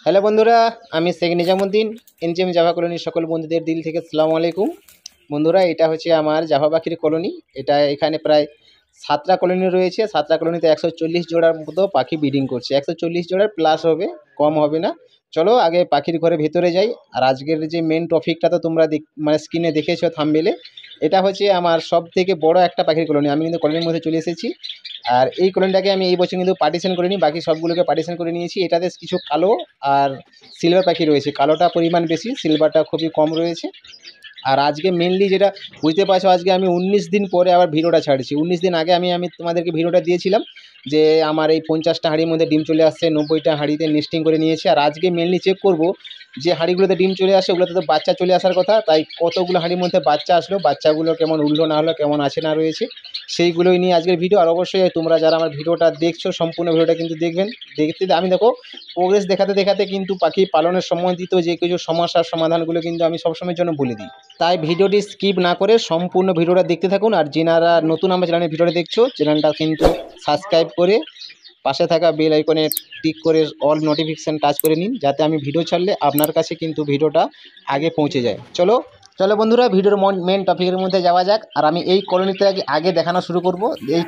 Hello বন্ধুরা, আমি Sheikh Nizamuddin. NGM Java কলোনির সকল বন্ধুদের দিল থেকে আসসালামু আলাইকুম। বন্ধুরা, এটা হচ্ছে আমার জাভা পাখির কলোনি। এখানে প্রায় 7টা কলোনি রয়েছে। 7টা কলোনিতে 140 জোড়ার মতো পাখি ব্রিডিং করছে। 140 জোড়ার প্লাস হবে, কম হবে না। চলো আগে পাখির ঘরে ভেতরে যাই। আর আজকের যে মেন টপিকটা তো তোমরা মানে স্ক্রিনে দেখেছো থাম্বনেলে, এটা হচ্ছে আমার সব থেকে বড় একটা পাখির কলোনি। আমি কিন্তু কলোনির মধ্যে চলে এসেছি। আর এই কলোনিটাকে আমি এই বছর কিন্তু পার্টিশন করে নিই, বাকি সবগুলোকে পার্টিশন করে নিয়েছি। এটাতে কিছু কালো আর সিলভার পাখি রয়েছে। কালোটা পরিমাণ বেশি, সিলভারটা খুবই কম রয়েছে। আর আজকে মেনলি যেটা বুঝতে পারছো, আজকে আমি 19 দিন পরে আবার ভিডিওটা ছাড়ছি। 19 দিন আগে আমি তোমাদেরকে ভিডিওটা দিয়েছিলাম যে আমার এই 50টা হাঁড়ির মধ্যে ডিম চলে আসছে, 90টা হাঁড়িতে নেস্টিং করে নিয়েছি। আর আজকে মেনলি চেক করব যে হাঁড়িগুলোতে ডিম চলে আসে ওগুলোতে তো বাচ্চা চলে আসার কথা, তাই কতগুলো হাঁড়ির মধ্যে বাচ্চা আসলো, বাচ্চাগুলো কেমন উঠলো না হলো, কেমন আছে না রয়েছে, সেইগুলোই নিয়ে আজকের ভিডিও। আর অবশ্যই তোমরা যারা আমার ভিডিওটা দেখছো সম্পূর্ণ ভিডিওটা কিন্তু দেখবেন। দেখতে আমি দেখো প্রোগ্রেস দেখাতে দেখাতে কিন্তু পাখি পালনের সম্বন্ধিত যে কিছু সমস্যার সমাধানগুলো কিন্তু আমি সবসময়ের জন্য বলে দিই। তাই ভিডিওটি স্কিপ না করে সম্পূর্ণ ভিডিওটা দেখতে থাকুন। আর যারা নতুন আমার চ্যানেলের ভিডিওটা দেখছো, চ্যানেলটা কিন্তু সাবস্ক্রাইব করে পাশে থাকা বেল আইকনে টিক করে অল নোটিফিকেশান টাচ করে নিন, যাতে আমি ভিডিও ছাড়লে আপনার কাছে কিন্তু ভিডিওটা আগে পৌঁছে যায়। চলো চলো বন্ধুরা, ভিডিওর মেন টপিকের মধ্যে যাওয়া যাক। আর আমি এই কলোনিতে আগে দেখানো শুরু করব, এই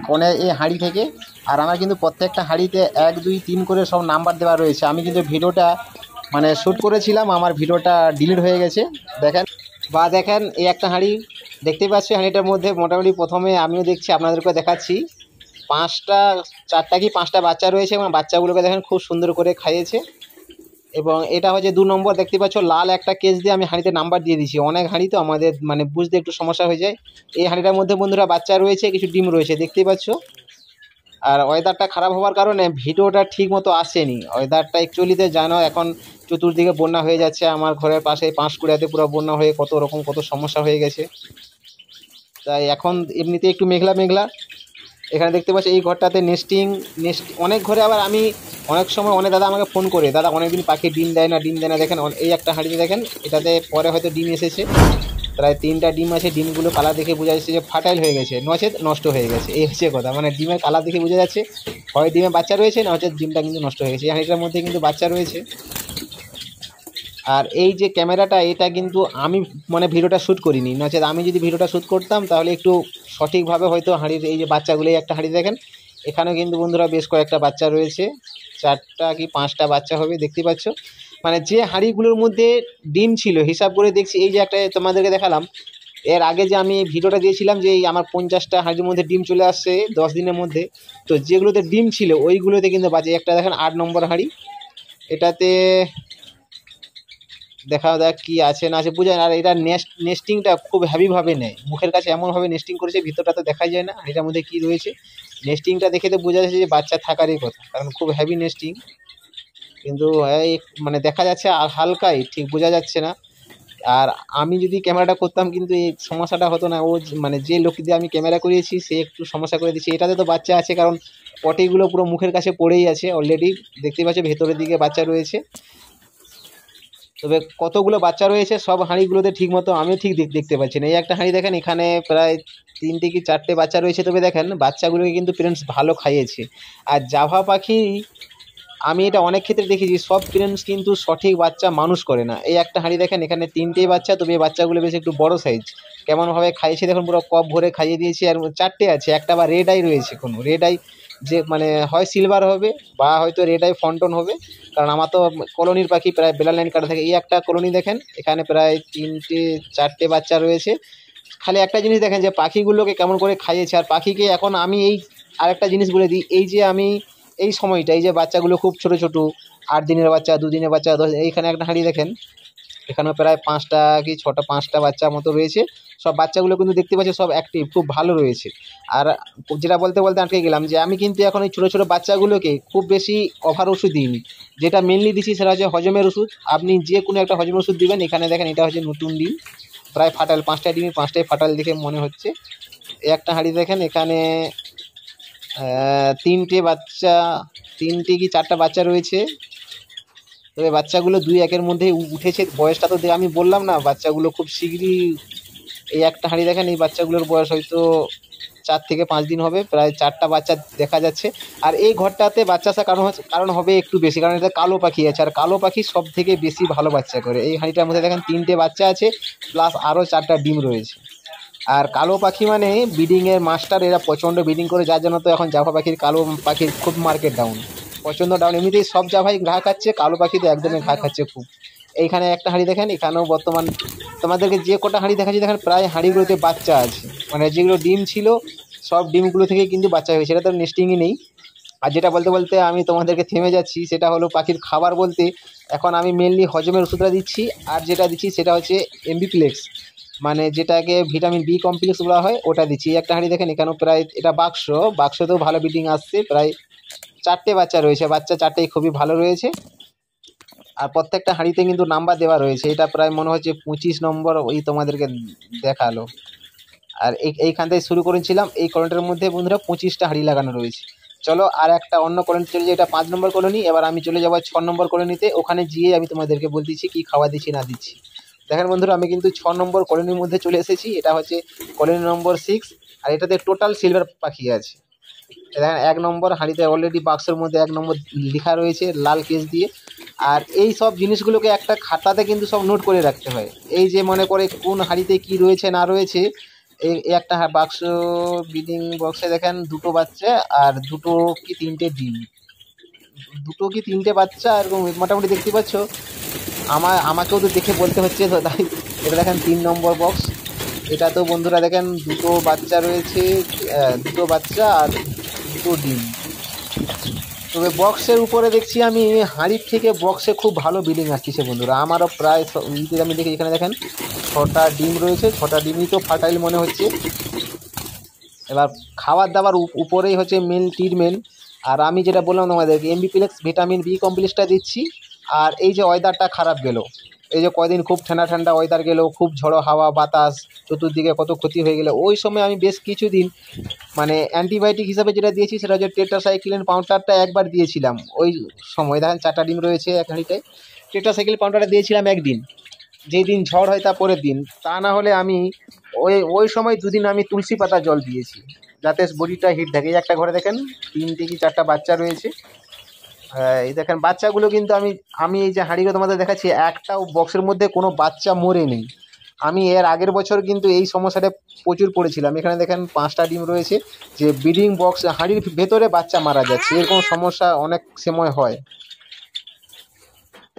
এই হাঁড়ি থেকে। আর আমার কিন্তু প্রত্যেকটা হাঁড়িতে 1 2 3 করে সব নাম্বার দেওয়া রয়েছে। আমি কিন্তু ভিডিওটা মানে শ্যুট করেছিলাম, আমার ভিডিওটা ডিলিট হয়ে গেছে। দেখেন এই একটা হাঁড়ি দেখতেই পাচ্ছি। হাঁড়িটার মধ্যে মোটামুটি প্রথমে আমিও দেখছি, আপনাদেরকে দেখাচ্ছি, 4টা কি 5টা বাচ্চা রয়েছে এবং বাচ্চাগুলোকে দেখেন খুব সুন্দর করে খাইয়েছে। এবং এটা হচ্ছে 2 নম্বর, দেখতে পাচ্ছ লাল একটা কেস দিয়ে আমি হাঁড়িতে নাম্বার দিয়ে দিয়েছি। অনেক হাঁড়ি তো আমাদের মানে বুঝতে একটু সমস্যা হয়ে যায়। এই হাঁড়িটার মধ্যে বন্ধুরা বাচ্চা রয়েছে, কিছু ডিম রয়েছে, দেখতেই পাচ্ছ। আর ওয়েদারটা খারাপ হওয়ার কারণে ভিডিওটা ঠিক মতো আসেনি। ওয়েদারটা অ্যাকচুয়ালিতে জানো, এখন চতুর্দিকে বন্যা হয়ে যাচ্ছে। আমার ঘরের পাশে পাঁশকুড়াতে পুরো বন্যা হয়ে কত সমস্যা হয়ে গেছে। তাই এখন এমনিতে একটু মেঘলা মেঘলা। এখানে দেখতে পাচ্ছি এই ঘরটাতে অনেক ঘরে। আবার আমি অনেক সময় অনেক দাদা আমাকে ফোন করে, দাদা অনেকদিন পাখি ডিম দেয় না। দেখেন এই একটা হাঁড়িতে দেখেন, এটাতে পরে হয়তো ডিম এসেছে, প্রায় 3টা ডিম আছে। ডিমগুলো কালার দেখে বোঝা যাচ্ছে যে ফার্টাইল হয়ে গেছে, নচেত নষ্ট হয়ে গেছে। এই হচ্ছে কথা, মানে ডিমের কালার দেখে বোঝা যাচ্ছে হয় ডিমে বাচ্চা রয়েছে, না হচ্ছে ডিমটা কিন্তু নষ্ট হয়ে গেছে। এই হাঁড়িটার মধ্যে কিন্তু বাচ্চা রয়েছে। আর এই যে ক্যামেরাটা, এটা কিন্তু আমি মানে ভিডিওটা শ্যুট করিনি, নচেত আমি যদি ভিডিওটা শ্যুট করতাম তাহলে একটু সঠিকভাবে হয়তো হাঁড়ির এই যে বাচ্চাগুলো, একটা হাঁড়ি দেখেন, এখানেও কিন্তু বন্ধুরা বেশ কয়েকটা বাচ্চা রয়েছে। 4টা কি 5টা বাচ্চা হবে, দেখতে পাচ্ছ। মানে যে হাঁড়িগুলোর মধ্যে ডিম ছিল হিসাব করে দেখছি, এই যে একটা তোমাদেরকে দেখালাম এর আগে যে আমি ভিডিওটা দিয়েছিলাম যে এই আমার 50টা হাঁড়ির মধ্যে ডিম চলে আসছে 10 দিনের মধ্যে। তো যেগুলোতে ডিম ছিল ওইগুলোতে কিন্তু বাজে একটা দেখেন 8 নম্বর হাঁড়ি। এটাতে দেখা দেখ কি আছে না আছে বুঝায় না। আর এটা নেস্টিংটা খুব হেভিভাবে নেয়, মুখের কাছে এমনভাবে নেস্টিং করেছে, ভিতরটা তো দেখাই যায় না এটার মধ্যে কি রয়েছে। নেস্টিংটা দেখে তো বোঝা যাচ্ছে যে বাচ্চা থাকারই কথা, কারণ খুব হেভি নেস্টিং। কিন্তু এই মানে দেখা যাচ্ছে আর হালকাই, ঠিক বোঝা যাচ্ছে না। আর আমি যদি ক্যামেরাটা করতাম কিন্তু এই সমস্যাটা হতো না। মানে যে লোক দিয়ে আমি ক্যামেরা করিয়েছি সে একটু সমস্যা করে দিচ্ছে। এটাতে তো বাচ্চা আছে, কারণ পটিগুলো পুরো মুখের কাছে পড়েই আছে অলরেডি, দেখতে পাচ্ছ ভেতরের দিকে বাচ্চা রয়েছে। তবে কতগুলো বাচ্চা রয়েছে সব হাঁড়িগুলোতে ঠিক মতো আমিও ঠিক দেখতে পাচ্ছি না। এই একটা হাঁড়ি দেখেন, এখানে প্রায় 3টে কি 4টে বাচ্চা রয়েছে। তবে দেখেন বাচ্চাগুলোকে কিন্তু পেরেন্টস ভালো খাইয়েছে। আর জাভা পাখি আমি এটা অনেক ক্ষেত্রে দেখেছি, সব পেরেন্টস কিন্তু সঠিক বাচ্চা মানুষ করে না। এই একটা হাঁড়ি দেখেন, এখানে 3টে বাচ্চা, তবে এই বাচ্চাগুলো বেশ একটু বড় সাইজ। কেমনভাবে খাইয়েছে দেখুন, পুরো কপ ভরে খাইয়ে দিয়েছি। আর 4টে আছে, একটা বা রেড আই রয়েছে, কোনো রেড আই যে মানে হয় সিলভার হবে বা হয়তো রেড আই ফন্টন হবে, কারণ আমার তো কলোনির পাখি প্রায় বেলা লাইন কাটা থাকে। এই একটা কলোনি দেখেন, এখানে প্রায় 4টে বাচ্চা রয়েছে। খালি একটা জিনিস দেখেন যে পাখিগুলোকে কেমন করে খাইয়েছে। আর পাখিকে এখন আমি এই আরেকটা জিনিস বলে দিই, এই যে আমি এই সময়টা, এই যে বাচ্চাগুলো খুব ছোট ছোট, 8 দিনের বাচ্চা, 2 দিনের বাচ্চা, 10, এইখানে একটা হাঁড়ি দেখেন, এখানেও প্রায় 5টা কি 5টা বাচ্চা মতো রয়েছে। সব বাচ্চাগুলো কিন্তু দেখতে পাচ্ছি সব অ্যাক্টিভ, খুব ভালো রয়েছে। আর যেটা বলতে বলতে আটকে গেলাম, যে আমি কিন্তু এখন এই ছোটো ছোটো বাচ্চাগুলোকে খুব বেশি ওভার ওষুধ দিইনি। যেটা মেনলি দিচ্ছি সেটা হচ্ছে হজমের ওষুধ। আপনি যে কোনো একটা হজমের ওষুধ দিবেন। এখানে দেখেন এটা হচ্ছে নতুন ডিম, প্রায় ফাটাল, 5টা ডিম, 5টাই ফাটাল দেখে মনে হচ্ছে। এই একটা হাঁড়ি দেখেন, এখানে 3টে বাচ্চা, 3টে কি 4টা বাচ্চা রয়েছে। তবে বাচ্চাগুলো 2-1-এর মধ্যেই উঠেছে। বয়সটা তো আমি বললাম না, বাচ্চাগুলো খুব শীঘ্রই। এই একটা হাঁড়ি দেখেন, এই বাচ্চাগুলোর বয়স হয়তো 4 থেকে 5 দিন হবে, প্রায় 4টা বাচ্চা দেখা যাচ্ছে। আর এই ঘরটাতে বাচ্চা আসার কারণ হবে একটু বেশি, কারণ এটা কালো পাখি আছে, আর কালো পাখি সব থেকে বেশি ভালো বাচ্চা করে। এই হাঁড়িটার মধ্যে দেখেন 3টে বাচ্চা আছে, প্লাস আরও 4টা ডিম রয়েছে। আর কালো পাখি মানে ব্রিডিংয়ের মাস্টার, এরা প্রচণ্ড ব্রিডিং করে, যার জন্য তো এখন জাভা পাখির, কালো পাখির খুব মার্কেট ডাউন, প্রচণ্ড ডাউন। এমনিতেই সব জাভাই ঘা খাচ্ছে, কালো পাখি তো একদমই ঘা খাচ্ছে খুব। এইখানে একটা হাঁড়ি দেখেন, এখানেও বর্তমান তোমাদেরকে যে কটা হাঁড়ি দেখাচ্ছি দেখেন, প্রায় হাঁড়িগুলোতে বাচ্চা আছে, মানে যেগুলো ডিম ছিল সব ডিমগুলো থেকে কিন্তু বাচ্চা হয়েছে, এটা তো নেস্টিংই নেই। আর যেটা বলতে বলতে আমি তোমাদেরকে থেমে যাচ্ছি, সেটা হলো পাখির খাবার বলতে এখন আমি মেনলি হজমের ওষুধটা দিচ্ছি, আর যেটা দিচ্ছি সেটা হচ্ছে এমবিপ্লেক্স, মানে যেটাকে ভিটামিন বি কমপ্লেক্স বলা হয়, ওটা দিচ্ছি। একটা হাঁড়ি দেখেন, এখানেও প্রায়, এটা বাক্সতেও ভালো ব্রিডিং আসছে, প্রায় 4টে বাচ্চা রয়েছে, বাচ্চা 4টেই খুবই ভালো রয়েছে। আর প্রত্যেকটা হাঁড়িতে কিন্তু নাম্বার দেওয়া রয়েছে, এটা প্রায় মনে হচ্ছে 25 নম্বর ওই তোমাদেরকে দেখালো। আর এইখান থেকে শুরু করেছিলাম, এই কলোনিটার মধ্যে বন্ধুরা 25টা হাঁড়ি লাগানো রয়েছে। চলো আর একটা অন্য কলোনি চলে যাই, এটা 5 নম্বর কলোনি। এবার আমি চলে যাবো 6 নম্বর কলোনিতে, ওখানে গিয়ে আমি তোমাদেরকে বলতেছি কি খাওয়া দিচ্ছি না দিচ্ছি। দেখেন বন্ধুরা, আমি কিন্তু 6 নম্বর কলোনির মধ্যে চলে এসেছি, এটা হচ্ছে কলোনি নম্বর 6। আর এটাতে টোটাল সিলভার পাখি আছে। দেখেন 1 নম্বর হাঁড়িতে অলরেডি বাক্সের মধ্যে 1 নম্বর লেখা রয়েছে লাল কেস দিয়ে। আর এই সব জিনিসগুলোকে একটা খাতাতে কিন্তু সব নোট করে রাখতে হয়, এই যে মনে করে কোন হাঁড়িতে কি রয়েছে না রয়েছে। এই একটা বাক্স, ব্রিডিং বক্সে দেখেন 2টো বাচ্চা আর 2টো কি 3টে ডিম, 2টো কি 3টে বাচ্চা এরকম মোটামুটি দেখতে পাচ্ছ। আমাকেও তো দেখে বলতে হচ্ছে, তো তাই এটা দেখেন 3 নম্বর বক্স। এটা তো বন্ধুরা দেখেন 2টো বাচ্চা রয়েছে, 2টো বাচ্চা আর 2টো ডিম। তবে বক্সের উপরে দেখছি আমি হাঁড়ির থেকে বক্সে খুব ভালো ব্রিডিং আসছে বন্ধুরা। আমারও প্রায় আমি দেখি এখানে দেখেন 6টা ডিম রয়েছে, 6টা ডিমই তো ফার্টাইল মনে হচ্ছে। এবার খাবার দাবার উপরেই হচ্ছে মেন ট্রিটমেন্ট। আর আমি যেটা বললাম তোমাদেরকে, এমবিপ্লেক্স ভিটামিন বি কমপ্লেক্সটা দিচ্ছি। আর এই যে ওয়েদারটা খারাপ গেল, এই যে কয়দিন খুব ঠান্ডা ঠান্ডা ওয়েদার গেল, খুব ঝড়ো হাওয়া বাতাস, চতুর্দিকে কত ক্ষতি হয়ে গেল, ওই সময় আমি বেশ কিছুদিন মানে অ্যান্টিবায়োটিক হিসাবে যেটা দিয়েছি সেটা হচ্ছে টেট্রাসাইক্লিন পাউডারটা একবার দিয়েছিলাম। ওই সময় দেখেন 4টা ডিম রয়েছে এক হাঁড়িটায়, টেট্রাসাইক্লিন পাউডারটা দিয়েছিলাম একদিন, যেই দিন ঝড় হয় তার পরের দিন। তা না হলে আমি ওই সময় 2 দিন আমি তুলসী পাতা জল দিয়েছি, যাতে বডিটা হিট থাকে। এই একটা ঘরে দেখেন 3টে কি 4টা বাচ্চা রয়েছে। এই দেখেন বাচ্চাগুলো কিন্তু আমি এই যে হাঁড়িগুলো তোমাদের দেখাচ্ছি, একটাও বক্সের মধ্যে কোনো বাচ্চা মরে নেই। আমি এর আগের বছর কিন্তু এই সমস্যাটা প্রচুর পড়েছিলাম। এখানে দেখেন 5টা ডিম রয়েছে, যে ব্রিডিং বক্স হাঁড়ির ভেতরে বাচ্চা মারা যাচ্ছে, এরকম সমস্যা অনেক সময় হয়।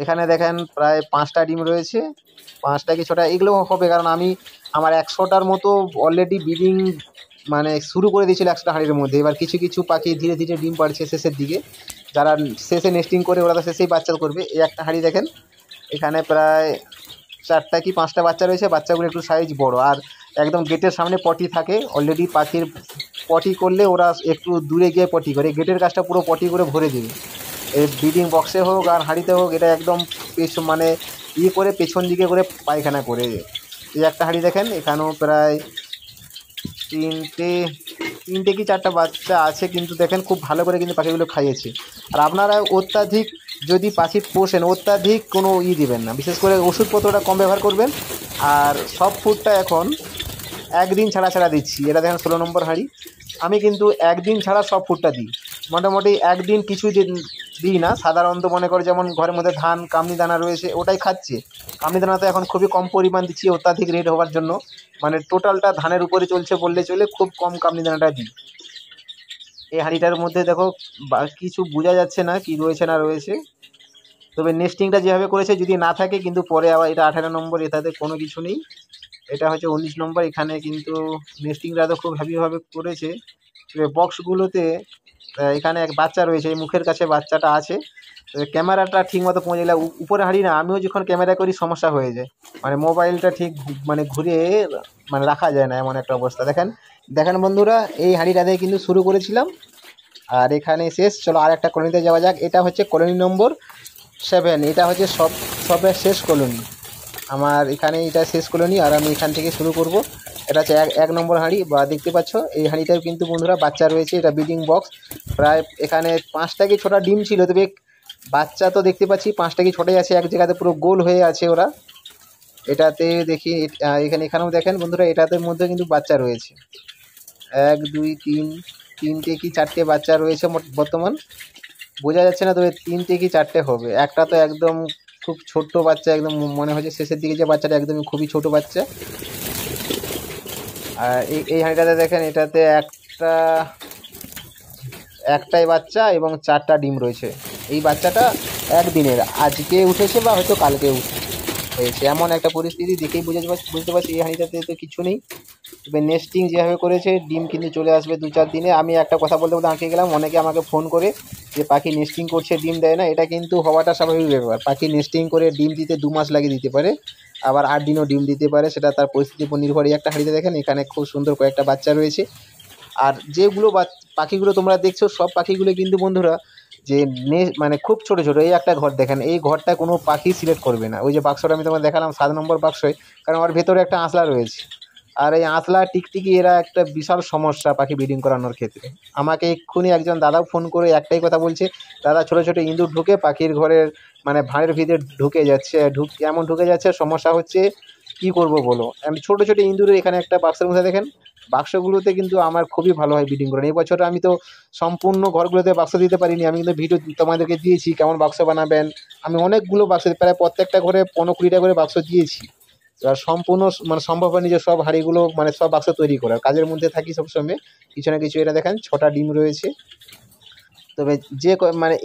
এখানে দেখেন প্রায় 5টা ডিম রয়েছে, 5টা কি 6টা এগুলো হবে, কারণ আমি আমার 100টার মতো অলরেডি ব্রিডিং মানে শুরু করে দিয়েছিল 100টা হাঁড়ির মধ্যে। এবার কিছু কিছু পাখি ধীরে ধীরে ডিম পাড়ছে শেষের দিকে, যারা শেষে নেস্টিং করে ওরা তো শেষেই বাচ্চা করবে। এই একটা হাঁড়ি দেখেন, এখানে প্রায় 4টা কি 5টা বাচ্চা রয়েছে, বাচ্চাগুলো একটু সাইজ বড়। আর একদম গেটের সামনে পটি থাকে, অলরেডি পাখির পটি করলে ওরা একটু দূরে গিয়ে পটি করে, গেটের কাজটা পুরো পটি করে ভরে দেবে। এই ব্রিডিং বক্সে হোক আর হাঁড়িতে হোক, এটা একদম মানে করে পেছন দিকে করে পায়খানা করে। এই একটা হাঁড়ি দেখেন, এখানেও প্রায় 3টে কি 4টা বাচ্চা আছে, কিন্তু দেখেন খুব ভালো করে কিন্তু পাখিগুলো খাইয়েছে। আর আপনারা অত্যাধিক যদি পাখি পোষেন, অত্যাধিক কোনো দিবেন না, বিশেষ করে ওষুধপত্রটা কম ব্যবহার করবেন। আর সব ফুডটা এখন একদিন ছাড়া ছাড়া দিচ্ছি। এটা দেখেন 16 নম্বর হাঁড়ি, আমি কিন্তু একদিন ছাড়া সব ফুডটা দিই। মোটামুটি একদিন কিছু দিই না, সাধারণত মনে করে যেমন ঘরের মধ্যে ধান কামনি দানা রয়েছে ওটাই খাচ্ছে। কামনি দানা তো এখন খুবই কম পরিমাণ দিচ্ছি অত্যাধিক রেট হওয়ার জন্য, মানে টোটালটা ধানের উপরে চলছে বললে চলে, খুব কম কামনি দানাটা দিই। এই হাঁড়িটার মধ্যে দেখো কিছু বোঝা যাচ্ছে না কি রয়েছে না রয়েছে, তবে নেস্টিংটা যেভাবে করেছে যদি না থাকে কিন্তু পরে আবার এটা 18 নম্বর, এটাতে কোনো কিছু নেই। এটা হচ্ছে 19 নম্বর, এখানে কিন্তু নেস্টিংটা তো খুব হেভিভাবে করেছে। বক্সগুলোতে এখানে এক বাচ্চা রয়েছে, এই মুখের কাছে বাচ্চাটা আছে। ক্যামেরাটা ঠিক মতো পৌঁছে গেলে উপরে হাঁড়ি না, আমিও যখন ক্যামেরা করি সমস্যা হয়ে যায়, মানে মোবাইলটা ঠিক মানে ঘুরে মানে রাখা যায় না, এমন একটা অবস্থা। দেখেন দেখেন বন্ধুরা, এই হাঁড়িটা দিয়ে কিন্তু শুরু করেছিলাম আর এখানে শেষ। চলো আর একটা কলোনিতে যাওয়া যাক, এটা হচ্ছে কলোনি নম্বর 7। এটা হচ্ছে সবের শেষ কলোনি আমার, এখানে এটা শেষ কলোনি। আর আমি এখান থেকে শুরু করব। এটা হচ্ছে 1 নম্বর হাঁড়ি, বা দেখতে পাচ্ছ এই হাঁড়িটাও কিন্তু বন্ধুরা বাচ্চা রয়েছে, এটা ব্রিডিং বক্স। প্রায় এখানে 5টা কি 6টা ডিম ছিল, তবে বাচ্চা তো দেখতে পাচ্ছি 5টা কি 6টাই আছে, এক জায়গাতে পুরো গোল হয়ে আছে ওরা। এটাতে দেখি এখানেও দেখেন বন্ধুরা, এটাতে মধ্যে কিন্তু বাচ্চা রয়েছে। 1 2 3 তিনটে কি চারটে বাচ্চা রয়েছে বর্তমান, বোঝা যাচ্ছে না, তবে তিনটে কি চারটে হবে। একটা তো একদম খুব ছোট্ট বাচ্চা, একদম মনে হচ্ছে শেষের দিকে যে বাচ্চাটা একদমই খুবই ছোট বাচ্চা। আর এই হাঁড়িটাতে দেখেন, এটাতে একটাই বাচ্চা এবং 4টা ডিম রয়েছে। এই বাচ্চাটা একদিনের, আজকে উঠেছে বা হয়তো কালকে হয়েছে, এমন একটা পরিস্থিতি দেখেই বুঝতে পারছি এই হাঁড়িটাতে তো কিছু নেই। তবে নেস্টিং যেভাবে করেছে, ডিম কিন্তু চলে আসবে 2-4 দিনে। আমি একটা কথা বলতে বলতে আটকে গেলাম, অনেকে আমাকে ফোন করে যে পাখি নেস্টিং করছে ডিম দেয় না, এটা কিন্তু হওয়াটা স্বাভাবিক ব্যাপার। পাখি নেস্টিং করে ডিম দিতে 2 মাস লাগিয়ে দিতে পারে, আবার 8 দিনও ডিম দিতে পারে, সেটা তার পরিস্থিতির উপর নির্ভর। একটা হাঁড়িতে দেখেন এখানে খুব সুন্দর কয়েকটা বাচ্চা রয়েছে। আর যেগুলো পাখিগুলো তোমরা দেখছো, সব পাখিগুলো কিন্তু বন্ধুরা যে মানে খুব ছোট ছোট। এই একটা ঘর দেখেন, এই ঘরটা কোনো পাখি সিলেক্ট করবে না। ওই যে বাক্সটা আমি তোমাকে দেখালাম 7 নম্বর বাক্সয়, কারণ ওর ভেতরে একটা আঁশলা রয়েছে। আর এই আঁশলা টিকটিকি এরা একটা বিশাল সমস্যা পাখি ব্রিডিং করানোর ক্ষেত্রে। আমাকে এক্ষুনি একজন দাদাও ফোন করে একটাই কথা বলছে, দাদা ছোটো ছোটো ইঁদুর ঢুকে পাখির ঘরের মানে ভাঁড়ের ভিতরে ঢুকে যাচ্ছে, এমন ঢুকে যাচ্ছে, সমস্যা হচ্ছে, কি করব বলো। আমি ছোটো ছোটো ইঁদুরের এখানে একটা বাক্সের মধ্যে দেখেন, বাক্সগুলোতে কিন্তু আমার খুবই ভালো হয় ব্রিডিং করানো। এই বছর আমি তো সম্পূর্ণ ঘরগুলোতে বাক্স দিতে পারিনি, আমি কিন্তু ভিডিও তোমাদেরকে দিয়েছি কেমন বাক্স বানাবেন। আমি অনেকগুলো বাক্স, প্রায় প্রত্যেকটা ঘরে 15-20টা করে বাক্স দিয়েছি। এবার সম্পূর্ণ মানে সম্ভব হয়নি যে সব হাঁড়িগুলো মানে সব বাক্স তৈরি করার, কাজের মধ্যে থাকি সবসময় কিছু না কিছু। এটা দেখেন 6টা ডিম রয়েছে। তবে মানে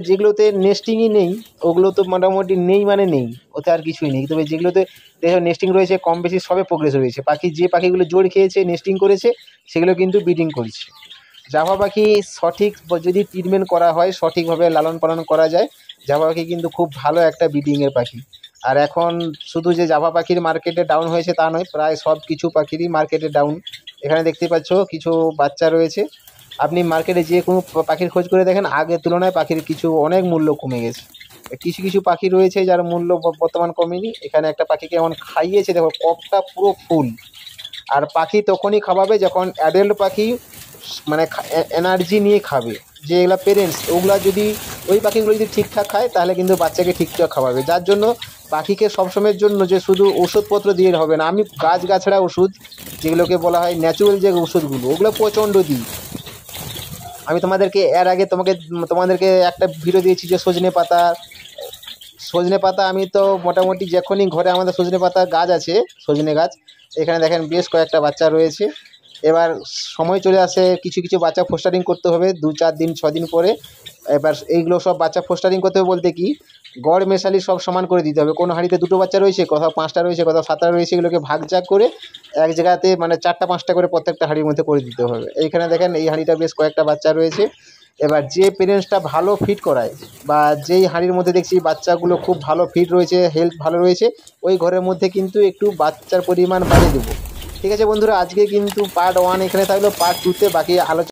যেগুলোতে নেস্টিংই নেই, ওগুলো তো মোটামুটি নেই মানে নেই, ওতে আর কিছুই নেই। তবে যেগুলোতে দেখো নেস্টিং রয়েছে, কম বেশি সবে প্রোগ্রেস রয়েছে। যে পাখিগুলো জোর খেয়েছে নেস্টিং করেছে, সেগুলো কিন্তু ব্রিডিং করছে। জাভা পাখি সঠিক যদি ট্রিটমেন্ট করা হয়, সঠিকভাবে লালন পালন করা যায়, জাভা পাখি কিন্তু খুব ভালো একটা ব্রিডিংয়ের পাখি। আর এখন শুধু যে জাভা পাখির মার্কেটে ডাউন হয়েছে তা নয়, প্রায় সব কিছু পাখিরই মার্কেটে ডাউন। এখানে দেখতে পাচ্ছ কিছু বাচ্চা রয়েছে। আপনি মার্কেটে যে কোনো পাখির খোঁজ করে দেখেন, আগের তুলনায় পাখির কিছু অনেক মূল্য কমে গেছে। কিছু কিছু পাখি রয়েছে যার মূল্য বর্তমান কমেনি। এখানে একটা পাখিকে এমন খাইয়েছে, দেখো কপটা পুরো ফুল। আর পাখি তখনই খাওয়াবে যখন অ্যাডাল্ট পাখি মানে এনার্জি নিয়ে খাবে। যে এগুলো পেরেন্টস, ওগুলা যদি ওই পাখিগুলো যদি ঠিকঠাক খায়, তাহলে কিন্তু বাচ্চাকে ঠিকঠাক খাওয়াবে। যার জন্য পাখিকে সবসময়ের জন্য যে শুধু ওষুধপত্র দিয়ে হবে না, আমি গাছগাছড়া ওষুধ, যেগুলোকে বলা হয় ন্যাচুরাল যে ওষুধগুলো, ওগুলো প্রচণ্ড দিই। আমি এর আগে তোমাদেরকে একটা ভিডিও দিয়েছি যে সজনে পাতা আমি তো মোটামুটি যখনই ঘরে আমাদের সজনে পাতা গাছ আছে, সজনে গাছ, এখানে দেখেন বেশ কয়েকটা বাচ্চা রয়েছে। এবার সময় চলে আসে কিছু কিছু বাচ্চা ফোস্টারিং করতে হবে 2-4 দিন 6 দিন পরে। এবার এইগুলো সব বাচ্চা ফোস্টারিং করতে হবে বলতে কি, গড় মেশালি সব সমান করে দিতে হবে। কোনো হাঁড়িতে 2টো বাচ্চা রয়েছে, কোথাও 5টা রয়েছে, কোথাও 7টা রয়েছে, এগুলোকে ভাগ করে এক জায়গাতে মানে 4টা-5টা করে প্রত্যেকটা হাঁড়ির মধ্যে করে দিতে হবে। এইখানে দেখেন এই হাঁড়িটা বেশ কয়েকটা বাচ্চা রয়েছে। এবার যে পেরেন্টসটা ভালো ফিড করায়, বা যেই হাঁড়ির মধ্যে দেখছি বাচ্চাগুলো খুব ভালো ফিড রয়েছে, হেলথ ভালো রয়েছে, ওই ঘরের মধ্যে কিন্তু একটু বাচ্চার পরিমাণ বাড়িয়ে দেবো। ঠিক আছে বন্ধুরা, আজকে কিন্তু পার্ট 1 এখানে থাকলো, পার্ট 2তে বাকি আলোচনা।